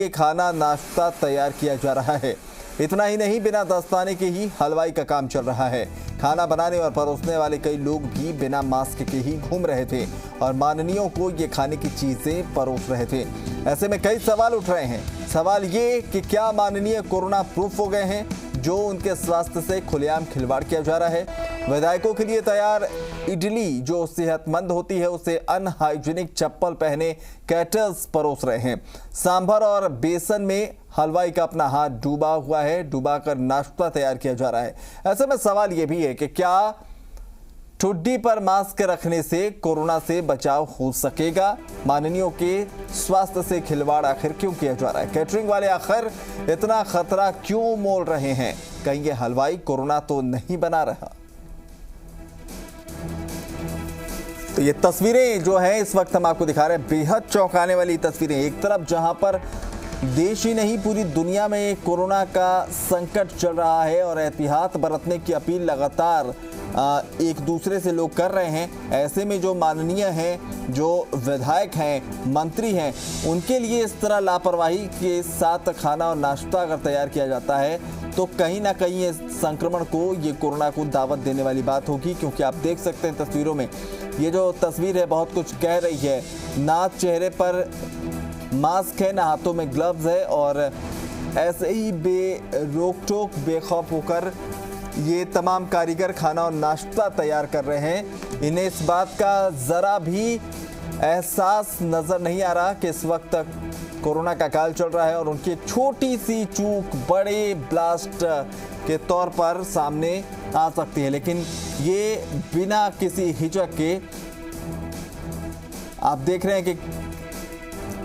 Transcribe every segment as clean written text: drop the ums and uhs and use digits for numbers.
ये खाना नाश्ता तैयार किया जा रहा है। इतना ही नहीं, बिना दस्ताने के ही हलवाई का काम चल रहा है। खाना बनाने और परोसने वाले कई लोग भी बिना मास्क के ही घूम रहे थे और माननीयों को ये खाने की चीजें परोस रहे थे। ऐसे में कई सवाल उठ रहे हैं। सवाल ये कि क्या माननीय कोरोना प्रूफ हो गए हैं, जो उनके स्वास्थ्य से खुलेआम खिलवाड़ किया जा रहा है। विधायकों के लिए तैयार इडली जो सेहतमंद होती है, उसे अनहाइजीनिक चप्पल पहने कैटर्स परोस रहे हैं। सांभर और बेसन में हलवाई का अपना हाथ डूबा हुआ है, डुबाकर नाश्ता तैयार किया जा रहा है। ऐसे में सवाल यह भी है कि क्या ठुड्डी पर मास्क रखने से कोरोना से बचाव हो सकेगा। माननीयों के स्वास्थ्य से खिलवाड़ आखिर क्यों किया जा रहा है। कैटरिंग वाले आखिर इतना खतरा क्यों मोल रहे हैं। कहीं ये हलवाई कोरोना तो नहीं बना रहा। तो ये तस्वीरें जो हैं इस वक्त हम आपको दिखा रहे हैं, बेहद चौंकाने वाली तस्वीरें। एक तरफ जहां पर देश ही नहीं पूरी दुनिया में कोरोना का संकट चल रहा है और एहतियात बरतने की अपील लगातार एक दूसरे से लोग कर रहे हैं। ऐसे में जो माननीय हैं, जो विधायक हैं, मंत्री हैं, उनके लिए इस तरह लापरवाही के साथ खाना और नाश्ता अगर तैयार किया जाता है तो कहीं ना कहीं इस संक्रमण को, ये कोरोना को दावत देने वाली बात होगी। क्योंकि आप देख सकते हैं तस्वीरों में, ये जो तस्वीर है बहुत कुछ कह रही है। ना चेहरे पर मास्क है, ना हाथों में ग्लव्स है और ऐसे ही रोक टोक बेखौफ होकर ये तमाम कारीगर खाना और नाश्ता तैयार कर रहे हैं। इन्हें इस बात का ज़रा भी एहसास नज़र नहीं आ रहा कि इस वक्त तक कोरोना का काल चल रहा है और उनकी छोटी सी चूक बड़े ब्लास्ट के तौर पर सामने आ सकती है। लेकिन ये बिना किसी हिचक के आप देख रहे हैं कि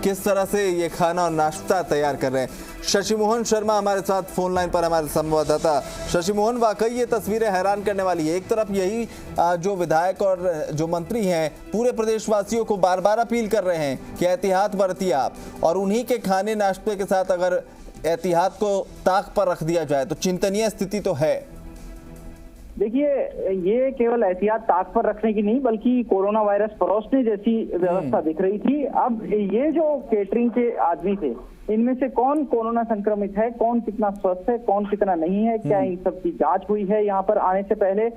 किस तरह से ये खाना और नाश्ता तैयार कर रहे हैं। शशि मोहन शर्मा हमारे साथ फोन लाइन पर, हमारे संवाददाता। शशि मोहन, वाकई ये तस्वीरें हैरान करने वाली है। एक तरफ यही जो विधायक और जो मंत्री हैं पूरे प्रदेशवासियों को बार बार अपील कर रहे हैं कि एहतियात बरतिए आप, और उन्हीं के खाने नाश्ते के साथ अगर एहतियात को ताक पर रख दिया जाए तो चिंतनीय स्थिति तो है। देखिए, ये केवल एहतियात ताक पर रखने की नहीं बल्कि कोरोना वायरस परोसने जैसी व्यवस्था दिख रही थी। अब ये जो केटरिंग के आदमी थे, इनमें से कौन कोरोना संक्रमित है, कौन कितना स्वस्थ है, कौन कितना नहीं है, क्या इन सब की जांच हुई है यहाँ पर आने से पहले।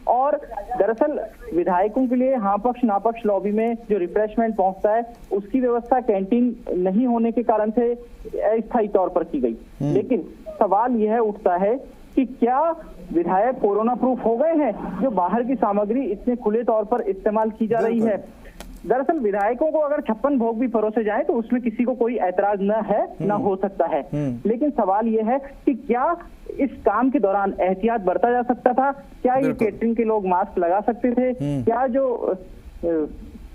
और दरअसल विधायकों के लिए हाँ पक्ष ना पक्ष लॉबी में जो रिफ्रेशमेंट पहुंचता है, उसकी व्यवस्था कैंटीन नहीं होने के कारण से अस्थायी तौर पर की गई। लेकिन सवाल यह उठता है कि क्या विधायक कोरोना प्रूफ हो गए हैं, जो बाहर की सामग्री इतने खुले तौर पर इस्तेमाल की जा रही है। दरअसल विधायकों को अगर 56 भोग भी परोसे जाए तो उसमें किसी को कोई ऐतराज न है, न हो सकता है। लेकिन सवाल यह है कि क्या इस काम के दौरान एहतियात बरता जा सकता था। क्या ये केटरिंग के लोग मास्क लगा सकते थे। क्या जो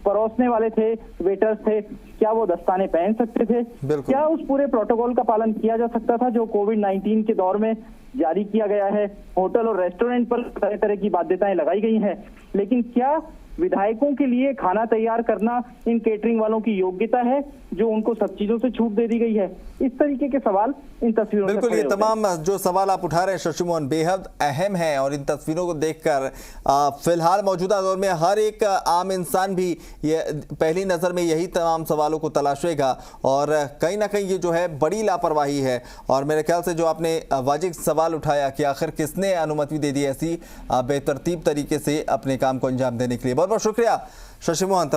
परोसने वाले थे, वेटर्स थे, क्या वो दस्ताने पहन सकते थे। क्या उस पूरे प्रोटोकॉल का पालन किया जा सकता था जो कोविड-19 के दौर में जारी किया गया है। होटल और रेस्टोरेंट पर तरह तरह की बाध्यताएं लगाई गई हैं, लेकिन क्या विधायकों के लिए खाना तैयार करना इन केटरिंग वालों की योग्यता है, जो उनको सब चीजों से छूट दे दी गई है। इस तरीके के सवाल इन तस्वीरों में बिल्कुल, ये तमाम जो सवाल आप उठा रहे हैं शशि मोहन बेहद अहम है और इन तस्वीरों को देखकर फिलहाल मौजूदा दौर में हर एक आम इंसान भी ये पहली नजर में यही तमाम सवालों को तलाशेगा और कहीं ना कहीं ये जो है बड़ी लापरवाही है। और मेरे ख्याल से जो आपने वाजिब सवाल उठाया कि आखिर किसने अनुमति दे दी ऐसी बेतरतीब तरीके से अपने काम को अंजाम देने के लिए, बहुत बहुत शुक्रिया शशि मोहन।